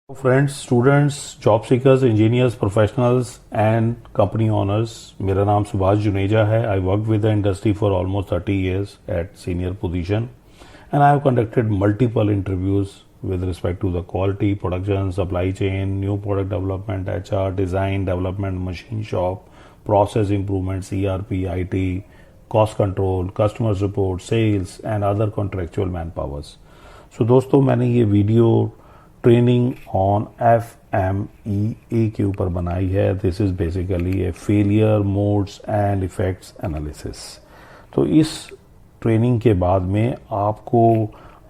Friends, students, job seekers, engineers, professionals and company owners, मेरा नाम सुभाष जुनेजा है. I work with the industry for almost 30 years at senior position, and I have conducted multiple interviews with respect to the quality, production, supply chain, new product development, HR, design, development, machine shop, process improvements, ERP, IT, cost control, customer support, sales and other contractual manpowers. So दोस्तों, मैंने ये video training on FMEA के ऊपर बनाई है. This is basically A failure modes and effects analysis. तो इस training के बाद में आपको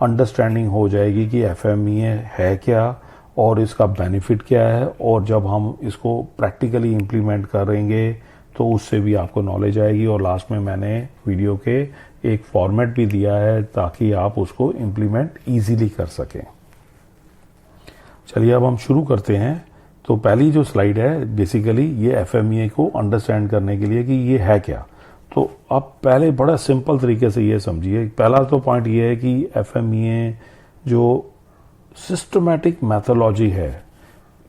अंडरस्टैंडिंग हो जाएगी कि FMEA है क्या और इसका बेनिफिट क्या है, और जब हम इसको प्रैक्टिकली इम्प्लीमेंट करेंगे तो उससे भी आपको नॉलेज आएगी. और लास्ट में मैंने वीडियो के एक फॉर्मेट भी दिया है ताकि आप उसको इम्प्लीमेंट ईजीली कर सकें. चलिए अब हम शुरू करते हैं. तो पहली जो स्लाइड है बेसिकली ये FMEA को अंडरस्टैंड करने के लिए कि ये है क्या. तो आप पहले बड़ा सिंपल तरीके से ये समझिए. पहला तो पॉइंट ये है कि FMEA जो सिस्टमैटिक मैथोलॉजी है,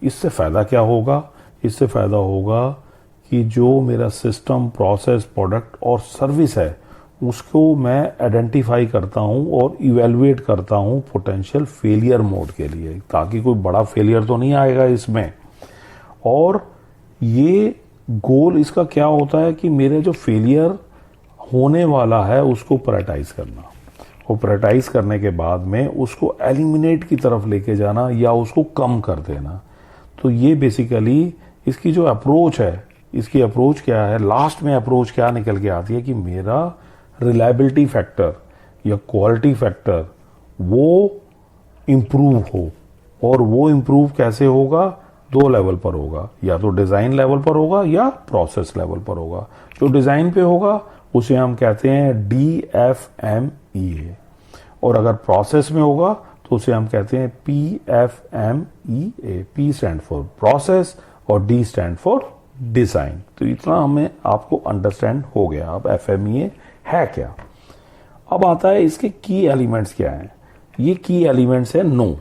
इससे फ़ायदा क्या होगा. इससे फ़ायदा होगा कि जो मेरा सिस्टम, प्रोसेस, प्रोडक्ट और सर्विस है उसको मैं आइडेंटिफाई करता हूं और इवेलुएट करता हूं पोटेंशियल फेलियर मोड के लिए, ताकि कोई बड़ा फेलियर तो नहीं आएगा इसमें. और ये गोल इसका क्या होता है कि मेरे जो फेलियर होने वाला है उसको प्रायोरिटाइज करना, और प्रायोरिटाइज करने के बाद में उसको एलिमिनेट की तरफ लेके जाना या उसको कम कर देना. तो ये बेसिकली इसकी जो अप्रोच है, इसकी अप्रोच क्या है, लास्ट में अप्रोच क्या निकल के आती है कि मेरा रिलायबिलिटी फैक्टर या क्वालिटी फैक्टर वो इम्प्रूव हो. और वो इम्प्रूव कैसे होगा, दो लेवल पर होगा. या तो डिज़ाइन लेवल पर होगा या प्रोसेस लेवल पर होगा. जो डिज़ाइन पे होगा उसे हम कहते हैं DFMEA, और अगर प्रोसेस में होगा तो उसे हम कहते हैं PFMEA. P stand for process और D स्टैंड फॉर डिज़ाइन. तो इतना हमें आपको अंडरस्टैंड हो गया. अब FMEA है क्या. अब आता है इसके की एलिमेंट्स क्या हैं. ये की एलिमेंट्स है 9,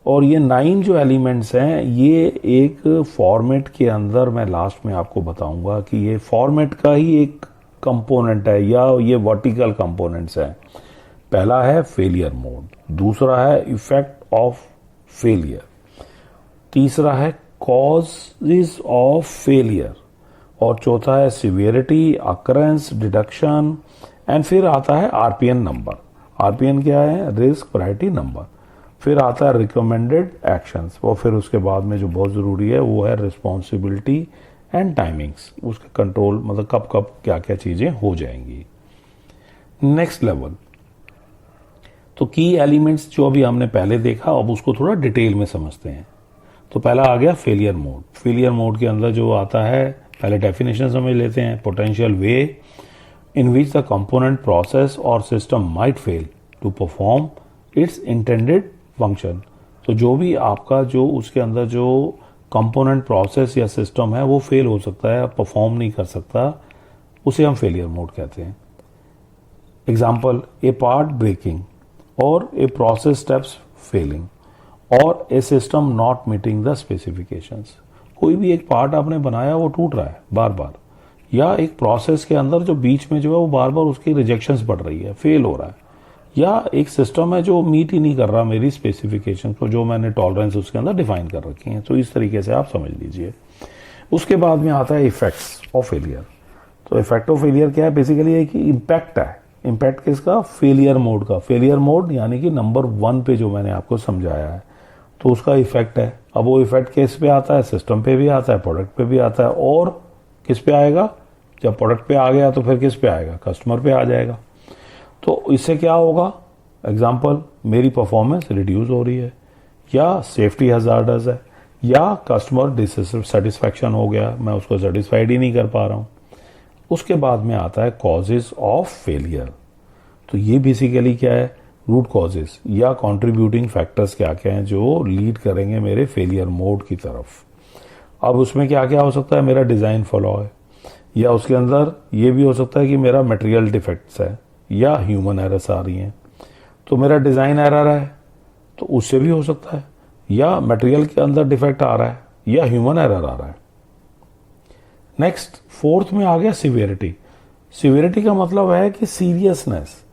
और ये 9 जो एलिमेंट्स हैं ये एक फॉर्मेट के अंदर, मैं लास्ट में आपको बताऊंगा कि ये फॉर्मेट का ही एक कंपोनेंट है या ये वर्टिकल कंपोनेंट्स हैं. पहला है फेलियर मोड, दूसरा है इफेक्ट ऑफ फेलियर, तीसरा है कॉजेज ऑफ फेलियर, और चौथा है सिवियरिटी, अकरेंस, डिडक्शन, एंड फिर आता है RPN नंबर. RPN क्या है, रिस्क प्रायोरिटी नंबर. फिर आता है रिकमेंडेड एक्शंस, और फिर उसके बाद में जो बहुत ज़रूरी है वो है रिस्पॉन्सिबिलिटी एंड टाइमिंग्स. उसके कंट्रोल, मतलब कब कब क्या क्या चीज़ें हो जाएंगी. नेक्स्ट लेवल, तो की एलिमेंट्स जो अभी हमने पहले देखा, अब उसको थोड़ा डिटेल में समझते हैं. तो पहला आ गया फेलियर मोड. फेलियर मोड के अंदर जो आता है, पहले डेफिनेशन समझ लेते हैं. Potential way in which the component, process और system might fail to perform its intended function. तो जो भी आपका जो उसके अंदर जो कंपोनेंट, प्रोसेस या सिस्टम है वो फेल हो सकता है, परफॉर्म नहीं कर सकता, उसे हम फेलियर मोड कहते हैं. एग्जाम्पल, ए पार्ट ब्रेकिंग और ए प्रोसेस स्टेप्स फेलिंग और a system not meeting the specifications. कोई भी एक पार्ट आपने बनाया वो टूट रहा है बार बार, या एक प्रोसेस के अंदर जो बीच में जो है वो बार बार उसकी रिजेक्शंस बढ़ रही है, फेल हो रहा है, या एक सिस्टम है जो मीट ही नहीं कर रहा मेरी स्पेसिफिकेशन को, जो मैंने टॉलरेंस उसके अंदर डिफाइन कर रखी हैं. तो इस तरीके से आप समझ लीजिए. उसके बाद में आता है इफेक्ट्स ऑफ फेलियर. तो इफेक्ट ऑफ फेलियर क्या है, बेसिकली है कि इम्पैक्ट है. इम्पैक्ट किसका, फेलियर मोड का. फेलियर मोड यानी कि नंबर 1 पे जो मैंने आपको समझाया है, तो उसका इफेक्ट है. अब वो इफेक्ट किस पे आता है, सिस्टम पे भी आता है, प्रोडक्ट पे भी आता है, और किस पे आएगा, जब प्रोडक्ट पे आ गया तो फिर किस पे आएगा, कस्टमर पे आ जाएगा. तो इससे क्या होगा, एग्जांपल, मेरी परफॉर्मेंस रिड्यूस हो रही है, या सेफ्टी हजार्डस है, या कस्टमर डिससेटिस्फैक्शन हो गया, मैं उसको सेटिस्फाइड ही नहीं कर पा रहा हूँ. उसके बाद में आता है कॉजेज ऑफ फेलियर. तो ये बेसिकली क्या है, रूट कॉजेज या कंट्रीब्यूटिंग फैक्टर्स क्या क्या हैं जो लीड करेंगे मेरे फेलियर मोड की तरफ. अब उसमें क्या क्या हो सकता है, मेरा डिज़ाइन फ्लॉ है, या उसके अंदर ये भी हो सकता है कि मेरा मटेरियल डिफेक्ट्स है, या ह्यूमन एरर्स आ रही हैं. तो मेरा डिज़ाइन एरर है तो उससे भी हो सकता है, या मटेरियल के अंदर डिफेक्ट आ रहा है या ह्यूमन एरर आ रहा है। नेक्स्ट फोर्थ में आ गया सिवियरिटी। सिवियरिटी का मतलब है कि सीरियसनेस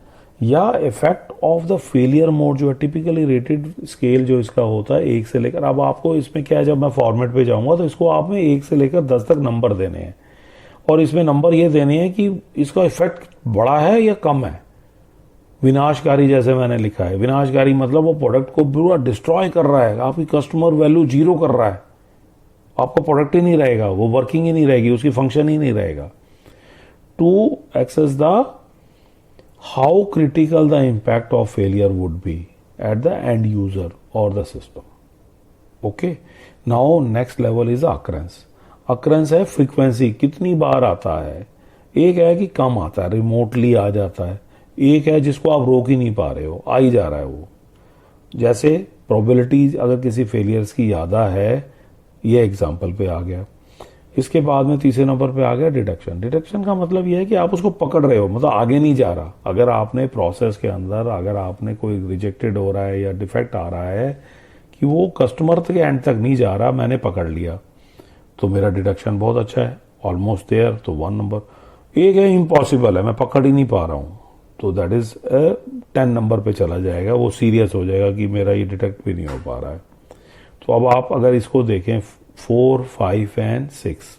या effect of the failure mode जो है, टिपिकली रेटेड स्केल जो इसका होता है 1 से लेकर, अब आपको इसमें क्या है, जब मैं फॉर्मेट पे जाऊंगा तो इसको आप में 1 से लेकर 10 तक नंबर देने हैं और इसमें नंबर ये देने हैं कि इसका इफेक्ट बड़ा है या कम है। विनाशकारी जैसे मैंने लिखा है, विनाशकारी मतलब वो प्रोडक्ट को पूरा डिस्ट्रॉय कर रहा है, आपकी कस्टमर वैल्यू 0 कर रहा है, आपका प्रोडक्ट ही नहीं रहेगा, वो वर्किंग ही नहीं रहेगी, उसकी फंक्शन ही नहीं रहेगा। To access the how critical the impact of failure would be at the end user और the system. Okay, now next level is occurrence. Occurrence है फ्रीक्वेंसी, कितनी बार आता है। एक है कि कम आता है, रिमोटली आ जाता है, एक है जिसको आप रोक ही नहीं पा रहे हो, आ ही जा रहा है वो। जैसे प्रोबेबिलिटी अगर किसी फेलियर्स की ज़्यादा है, ये एग्जाम्पल पे आ गया। इसके बाद में तीसरे नंबर पे आ गया डिटेक्शन। डिटेक्शन का मतलब ये है कि आप उसको पकड़ रहे हो, मतलब आगे नहीं जा रहा। अगर आपने प्रोसेस के अंदर अगर आपने कोई रिजेक्टेड हो रहा है या डिफेक्ट आ रहा है कि वो कस्टमर के एंड तक नहीं जा रहा, मैंने पकड़ लिया, तो मेरा डिटेक्शन बहुत अच्छा है, ऑलमोस्ट देयर, तो 1 नंबर। एक है इम्पॉसिबल है, मैं पकड़ ही नहीं पा रहा हूँ, तो दैट इज 10 नंबर पे चला जाएगा, वो सीरियस हो जाएगा कि मेरा ये डिटेक्ट भी नहीं हो पा रहा है। तो अब आप अगर इसको देखें 4, 5 एंड 6,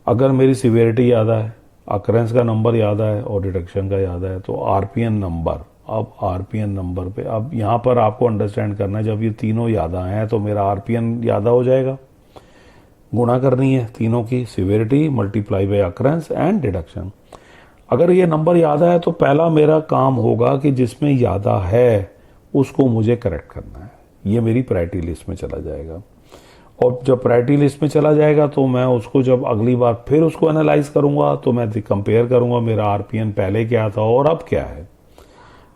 अगर मेरी सिवियरिटी याद है, अकरेंस का नंबर याद है और डिटेक्शन का याद है, तो आरपीएन नंबर, अब आरपीएन नंबर पे अब यहाँ पर आपको अंडरस्टैंड करना है, जब ये तीनों याद आए हैं तो मेरा आरपीएन याद हो जाएगा, गुणा करनी है तीनों की, severity multiply by occurrence and detection. अगर ये नंबर याद है तो पहला मेरा काम होगा कि जिसमें यादा है उसको मुझे करेक्ट करना है, ये मेरी प्रायोरिटी लिस्ट में चला जाएगा। और जब प्रायोरिटी लिस्ट में चला जाएगा तो मैं उसको जब अगली बार फिर उसको एनालाइज करूंगा तो मैं कंपेयर करूंगा मेरा आरपीएन पहले क्या था और अब क्या है।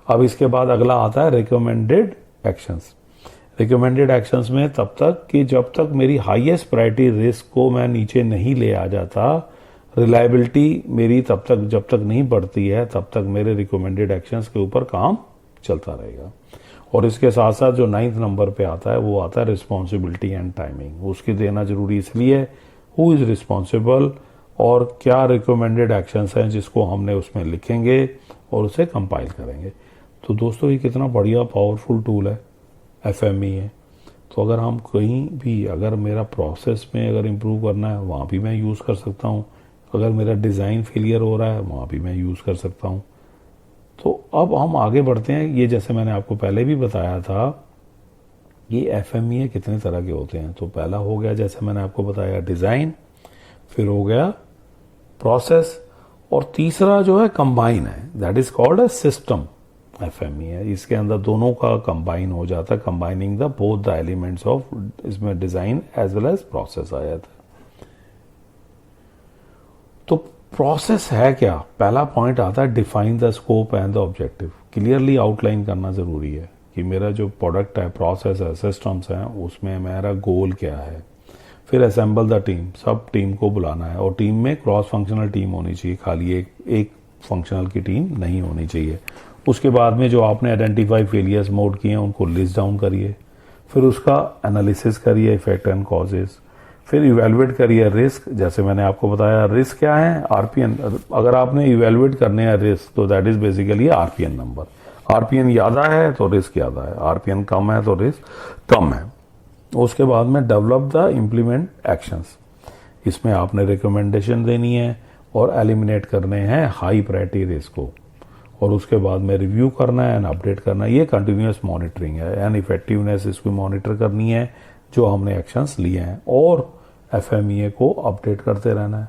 अब इसके बाद अगला आता है रिकमेंडेड एक्शंस। रिकमेंडेड एक्शंस में तब तक कि जब तक मेरी हाईएस्ट प्रायोरिटी रिस्क को मैं नीचे नहीं ले आ जाता, रिलायबिलिटी मेरी तब तक जब तक नहीं बढ़ती है, तब तक मेरे रिकमेंडेड एक्शंस के ऊपर काम चलता रहेगा। और इसके साथ साथ जो 9th नंबर पे आता है वो आता है रिस्पॉन्सिबिलिटी एंड टाइमिंग। उसकी देना जरूरी इसलिए हु इज रिस्पॉन्सिबल और क्या रिकमेंडेड एक्शंस हैं जिसको हमने उसमें लिखेंगे और उसे कंपाइल करेंगे। तो दोस्तों ये कितना बढ़िया पावरफुल टूल है, एफएमई है। तो अगर हम कहीं भी, अगर मेरा प्रोसेस में अगर इम्प्रूव करना है वहाँ भी मैं यूज़ कर सकता हूँ, अगर मेरा डिज़ाइन फेलियर हो रहा है वहाँ भी मैं यूज़ कर सकता हूँ। तो अब हम आगे बढ़ते हैं। ये जैसे मैंने आपको पहले भी बताया था, ये एफएमई कितने तरह के होते हैं। तो पहला हो गया जैसे मैंने आपको बताया डिज़ाइन, फिर हो गया प्रोसेस, और तीसरा जो है कंबाइन है, that is called a system FME है। इसके अंदर दोनों का कंबाइन हो जाता है, combining the both the elements of, इसमें design as well as process आ जाता है। तो प्रोसेस है क्या, पहला पॉइंट आता है define the scope and the objective. Clearly outline करना जरूरी है कि मेरा जो प्रोडक्ट है, प्रोसेस है, सिस्टम्स हैं, उसमें मेरा गोल क्या है। फिर असेंबल द टीम, सब टीम को बुलाना है और टीम में क्रॉस फंक्शनल टीम होनी चाहिए, खाली एक फंक्शनल की टीम नहीं होनी चाहिए। उसके बाद में जो आपने आइडेंटिफाई फेलियर्स नोट किए हैं उनको लिस्ट डाउन करिए, फिर उसका एनालिसिस करिए, इफेक्ट एंड कॉजेज, फिर इवेलुएट करिए रिस्क। जैसे मैंने आपको बताया रिस्क क्या है, आरपीएन। अगर आपने इवेलुएट करने हैं रिस्क तो that is basically RPN number. RPN ज्यादा है तो रिस्क ज्यादा है, आरपीएन कम है तो रिस्क कम है। उसके बाद में डेवलप द इम्प्लीमेंट एक्शंस, इसमें आपने रिकमेंडेशन देनी है और एलिमिनेट करने हैं हाई प्रायोरिटी रिस्क को, और उसके बाद में रिव्यू करना है एंड अपडेट करना है। ये कंटिन्यूअस मॉनिटरिंग है एंड इफेक्टिवनेस इसको मॉनिटर करनी है जो हमने एक्शंस लिए हैं, और एफएमई को अपडेट करते रहना है।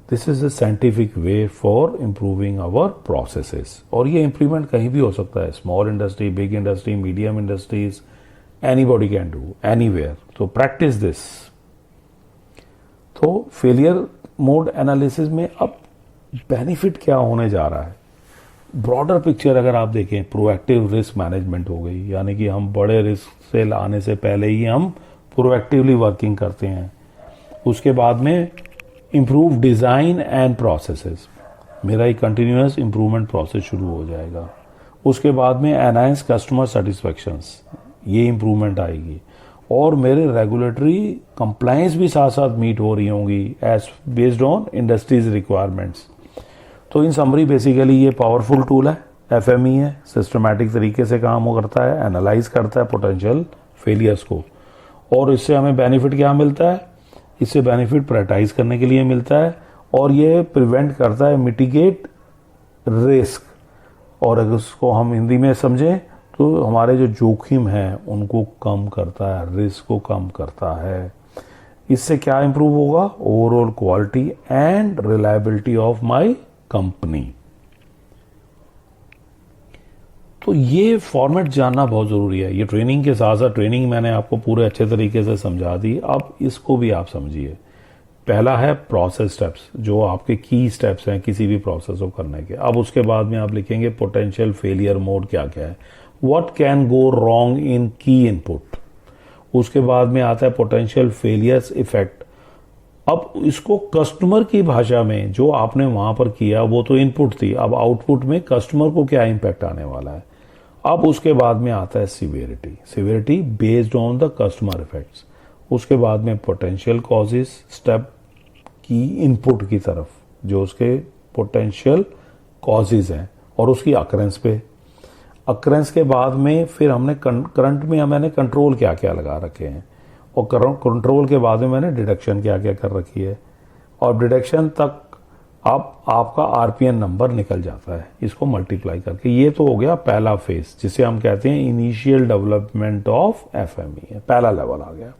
This is a scientific way for improving our processes. और ये इंप्लीमेंट कहीं भी हो सकता है, small industry, big industry, medium industries, anybody can do anywhere. तो प्रैक्टिस दिस। तो फेलियर मोड एनालिसिस में अब बेनिफिट क्या होने जा रहा है, ब्रॉडर पिक्चर अगर आप देखें, प्रोएक्टिव रिस्क मैनेजमेंट हो गई, यानी कि हम बड़े रिस्क से आने से पहले ही हम प्रोएक्टिवली वर्किंग करते हैं। उसके बाद में इम्प्रूव डिज़ाइन एंड प्रोसेसेस, मेरा एक कंटिन्यूअस इम्प्रूवमेंट प्रोसेस शुरू हो जाएगा। उसके बाद में एनहांस कस्टमर सेटिस्फैक्शंस, ये इम्प्रूवमेंट आएगी, और मेरे रेगुलेटरी कंप्लायंस भी साथ साथ मीट हो रही होंगी as based on industries requirements. तो इन समरी बेसिकली ये पावरफुल टूल है, एफएमई है, सिस्टमैटिक तरीके से काम करता है, एनालाइज करता है पोटेंशियल फेलियर्स को, और इससे हमें बेनिफिट क्या मिलता है, इससे बेनिफिट प्रायोरिटाइज करने के लिए मिलता है, और ये प्रिवेंट करता है मिटिगेट रिस्क, और अगर उसको हम हिंदी में समझें तो हमारे जो जोखिम हैं उनको कम करता है, रिस्क को कम करता है। इससे क्या इंप्रूव होगा, overall quality and reliability of my company. तो ये फॉर्मेट जानना बहुत जरूरी है। ये ट्रेनिंग के साथ साथ, ट्रेनिंग मैंने आपको पूरे अच्छे तरीके से समझा दी, अब इसको भी आप समझिए। पहला है प्रोसेस स्टेप्स, जो आपके की स्टेप्स हैं किसी भी प्रोसेस को करने के। अब उसके बाद में आप लिखेंगे पोटेंशियल फेलियर मोड क्या क्या है, what can go wrong in की इनपुट। उसके बाद में आता है पोटेंशियल फेलियर्स इफेक्ट। अब इसको कस्टमर की भाषा में, जो आपने वहां पर किया वो तो इनपुट थी, अब आउटपुट में कस्टमर को क्या इंपैक्ट आने वाला है। अब उसके बाद में आता है severity, severity based on the customer effects. उसके बाद में पोटेंशियल कॉजेस, स्टेप की इनपुट की तरफ, जो उसके पोटेंशियल कॉजेज हैं, और उसकी अकरेंस पे। अकरेंस के बाद में फिर हमने करंट में मैंने कंट्रोल क्या क्या लगा रखे हैं, और कंट्रोल के बाद में मैंने डिडक्शन क्या क्या कर रखी है, और डिडक्शन तक अब आपका आरपीएन नंबर निकल जाता है इसको मल्टीप्लाई करके। ये तो हो गया पहला फेज, जिसे हम कहते हैं इनिशियल डेवलपमेंट ऑफ एफएमई, पहला लेवल आ गया।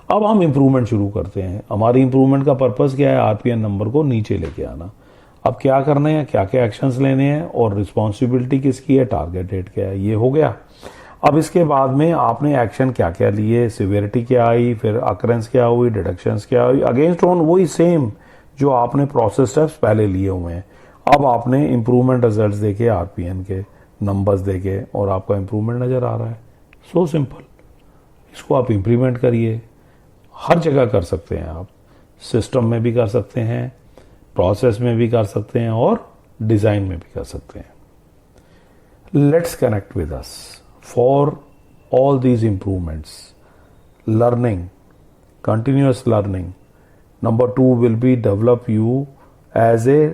अब हम इंप्रूवमेंट शुरू करते हैं। हमारी इंप्रूवमेंट का पर्पस क्या है, आरपीएन नंबर को नीचे लेके आना। अब क्या करना है, क्या क्या एक्शंस लेने हैं, और रिस्पॉन्सिबिलिटी किसकी है, टारगेट डेट क्या है, ये हो गया। अब इसके बाद में आपने एक्शन क्या क्या लिए, सिवियरिटी क्या आई, फिर अकरेंस क्या हुई, डिडक्शंस क्या हुई, अगेंस्ट ऑन वही सेम जो आपने प्रोसेस स्टेप्स पहले लिए हुए हैं। अब आपने इंप्रूवमेंट रिजल्ट्स देखे, आरपीएन के नंबर्स देखे, और आपका इंप्रूवमेंट नजर आ रहा है। So simple. इसको आप इंप्लीमेंट करिए, हर जगह कर सकते हैं आप, सिस्टम में भी कर सकते हैं, प्रोसेस में भी कर सकते हैं, और डिजाइन में भी कर सकते हैं। Let's connect with us for all these improvements. Learning, continuous learning. Number 2 will be develop you as a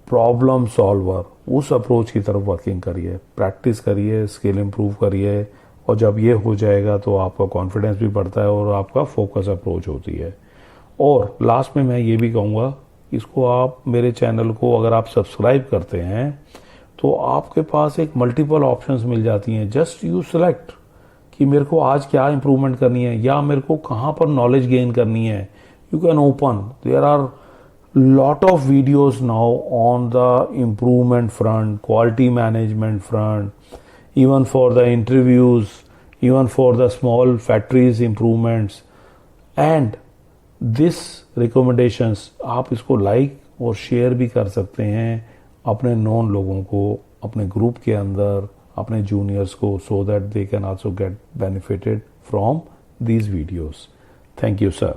problem solver. उस अप्रोच की तरफ वर्किंग करिए, प्रैक्टिस करिए, स्किल इंप्रूव करिए, और जब ये हो जाएगा तो आपका कॉन्फिडेंस भी बढ़ता है और आपका फोकस अप्रोच होती है। और लास्ट में मैं ये भी कहूँगा, इसको आप, मेरे चैनल को अगर आप सब्सक्राइब करते हैं तो आपके पास एक मल्टीपल ऑप्शंस मिल जाती हैं। जस्ट यू सेलेक्ट कि मेरे को आज क्या इंप्रूवमेंट करनी है, या मेरे को कहाँ पर नॉलेज गेन करनी है। You can open, there are lot of videos now on the improvement front, quality management front, even for the interviews, even for the small factories improvements, and this recommendations आप इसको like और share भी कर सकते हैं अपने non लोगों को, अपने ग्रुप के अंदर, अपने जूनियर्स को, so that they can also get benefited from these videos. Thank you, sir.